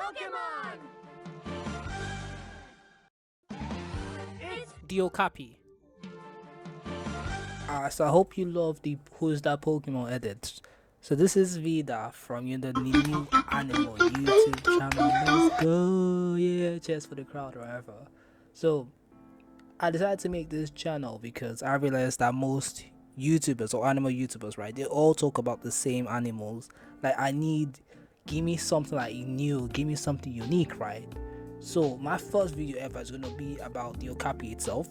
Pokemon! It's The Okapi. So I hope you love the Who's That Pokemon edits. So this is Vida from the new animal YouTube channel. Let's go! Yeah, cheers for the crowd or whatever. So I decided to make this channel because I realized that most YouTubers or animal YouTubers, right, they all talk about the same animals. Like give me something like new, give me something unique, right? So my first video ever is gonna be about the Okapi itself.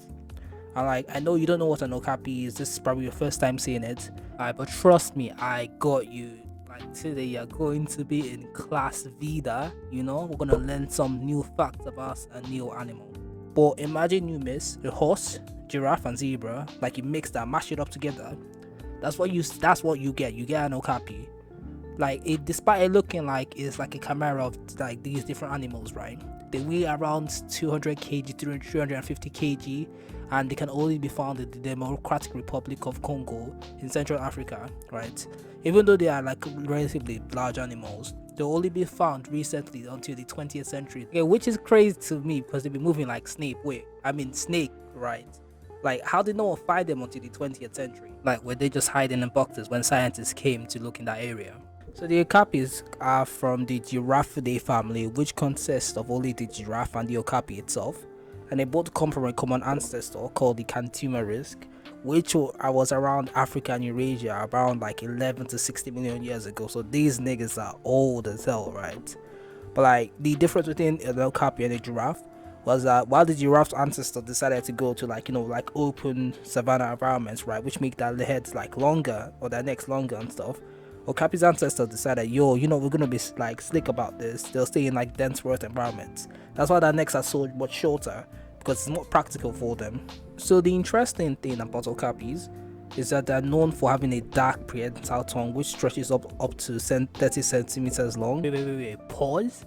And I know you don't know what an Okapi is. This is probably your first time seeing it. But trust me, I got you. Like today, you're going to be in class Vida. We're gonna learn some new facts about a new animal. But imagine you miss a horse, giraffe, and zebra. Like you mix that, mash it up together. That's what you get. You get an Okapi. Despite it looking like it's like a chimera of like these different animals, right? They weigh around 200 kg, 350 kg, and they can only be found in the Democratic Republic of Congo in Central Africa, right? Even though they are like relatively large animals, they'll only be found recently until the 20th century. Okay, which is crazy to me because they've been moving like snake, right? Like, how did no one find them until the 20th century? Like, were they just hiding in boxes when scientists came to look in that area? So the Okapis are from the Giraffidae family, which consists of only the giraffe and the Okapi itself, and they both come from a common ancestor called the Cantumarisk, which was around Africa and Eurasia around like 11 to 60 million years ago. So these niggas are old as hell, right? But like the difference between the Okapi and the giraffe was that while the giraffe's ancestor decided to go to like open savanna environments, right, which make their heads like longer or their necks longer and stuff, Okapi's ancestors decided, we're gonna be like slick about this. They'll stay in like dense forest environments. That's why their necks are so much shorter, because it's more practical for them. So the interesting thing about Okapis is that they're known for having a dark prehensile tongue which stretches up to 30 centimeters long. Wait, pause.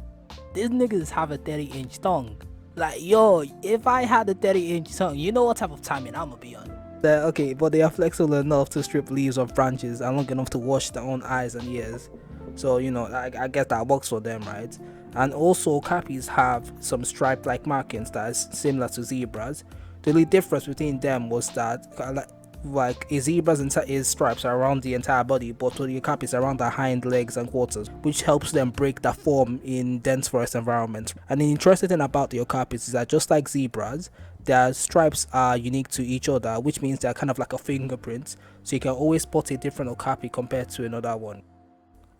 These niggas have a 30-inch tongue. Like, if I had a 30-inch tongue, you know what type of timing I'ma be on. Okay, but they are flexible enough to strip leaves off branches and long enough to wash their own eyes and ears. So, I guess that works for them, right? And also, Okapis have some stripe-like markings that is similar to zebras. The only difference between them was that, like a zebra's stripes are around the entire body, but for the Okapis around their hind legs and quarters, which helps them break their form in dense forest environments. And the interesting thing about the Okapis is that just like zebras, their stripes are unique to each other, which means they're kind of like a fingerprint, so you can always spot a different Okapi compared to another one.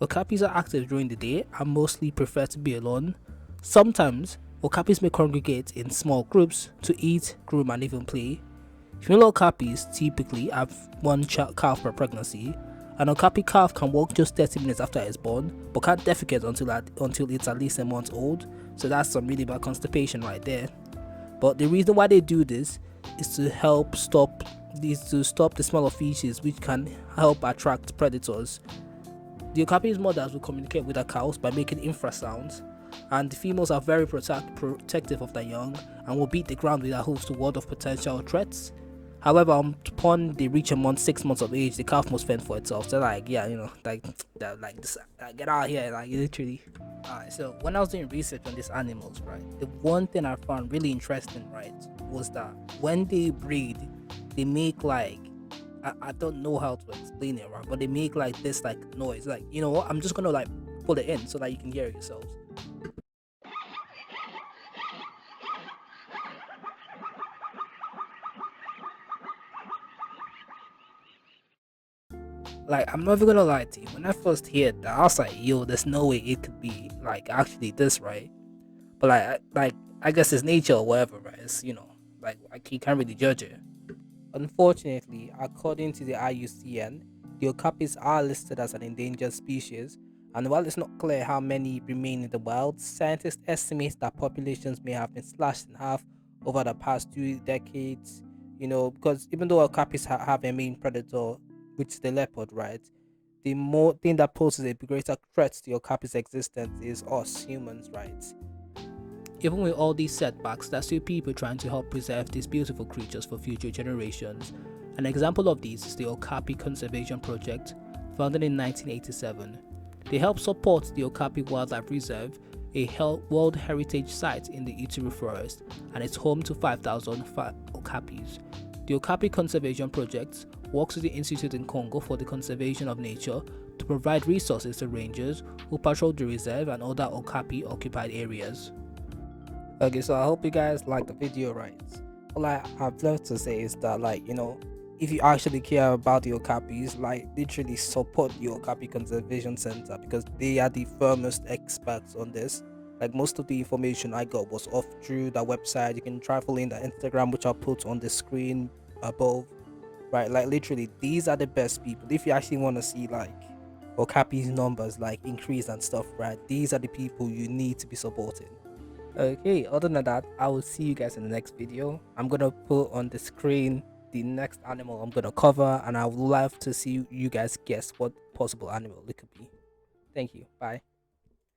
Okapis are active during the day and mostly prefer to be alone. Sometimes, Okapis may congregate in small groups to eat, groom, and even play. Female Okapis typically have one calf per pregnancy. An Okapi calf can walk just 30 minutes after it's born, but can't defecate until it's at least a month old, so that's some really bad constipation right there. But the reason why they do this is to stop the smell of feces, which can help attract predators. The Okapi's mothers will communicate with their cows by making infrasounds, and the females are very protective of their young and will beat the ground with their hooves to ward off potential threats. However, upon they reach 6 months of age, the calf must fend for itself. So get out here, like literally. Alright, so when I was doing research on these animals, right, the one thing I found really interesting, right, was that when they breed, they make like, I don't know how to explain it, right, but they make like this like noise, like, you know what, I'm just gonna like pull it in so that you can hear it yourselves. Like, I'm not even gonna lie to you, when I first heard that, I was like, there's no way it could be like actually this, right? But I guess it's nature or whatever, right? It's you can't really judge it. Unfortunately, according to the IUCN, the Okapis are listed as an endangered species, and while it's not clear how many remain in the wild, scientists estimate that populations may have been slashed in half over the past 2 decades. Because even though Okapis have a main predator, which is the leopard, right? The more thing that poses a greater threat to the Okapi's existence is us humans, right? Even with all these setbacks, there's still people trying to help preserve these beautiful creatures for future generations. An example of these is the Okapi Conservation Project, founded in 1987. They help support the Okapi Wildlife Reserve, World Heritage Site in the Ituri Forest, and it's home to 5,000 okapis. The Okapi Conservation Project works with the Institute in Congo for the Conservation of Nature to provide resources to rangers who patrol the reserve and other Okapi occupied areas. Okay, so I hope you guys like the video, right? All I've left to say is that, if you actually care about the Okapis, literally support the Okapi Conservation Center, because they are the firmest experts on this. Most of the information I got was off through the website. You can try following the Instagram, which I'll put on the screen above, right? Literally, these are the best people. If you actually want to see Okapi's numbers increase and stuff, right? These are the people you need to be supporting. Okay, other than that, I will see you guys in the next video. I'm gonna put on the screen the next animal I'm gonna cover, and I would love to see you guys guess what possible animal it could be. Thank you. Bye.